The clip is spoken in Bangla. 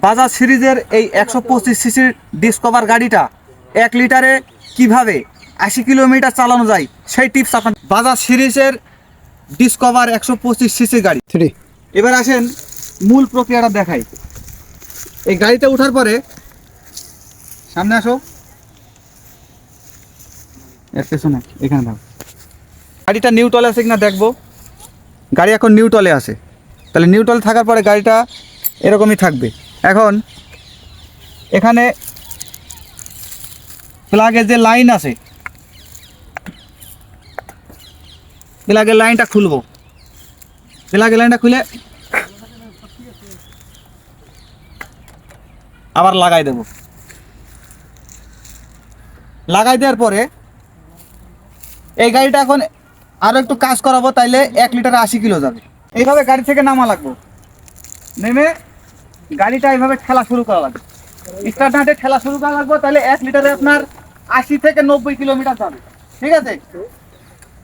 বাজাজ সিরিজের এই 125 সিসির ডিসকভার গাড়িটা 1 লিটারে কিভাবে 80 কিলোমিটার চালানো যায় সেই টিপস আপনার। বাজাজ সিরিজের ডিসকভার 125 সিসি গাড়ি। এবার আসেন মূল প্রক্রিয়াটা দেখাই। এই গাড়িতে ওঠার পরে সামনে আসো, এর পেছনে এখানে দাও। গাড়িটা নিউট্রালে আছে কিনা দেখবো। গাড়ি এখন নিউট্রালে আছে, তাহলে নিউট্রালে থাকার পরে গাড়িটা এরকমই থাকবে। এখন এখানে প্লাগের যে লাইন আছে, প্লাগের লাইনটা খুলবো। প্লাগের লাইনটা খুলে আবার লাগাই দেব। লাগাই দেওয়ার পরে এই গাড়িটা এখন আরো একটু কাজ করাবো, তাইলে 1 লিটারে 80 কিলো যাবে। এইভাবে গাড়ি থেকে নামা লাগবে, নেমে গাড়িটা এইভাবে ঠেলা শুরু করা লাগবে। স্টার্ট নাটে ঠেলা শুরু করা লাগবে, তাহলে 1 লিটারে আপনার 80 থেকে 90 কিলোমিটার যাবে। ঠিক আছে।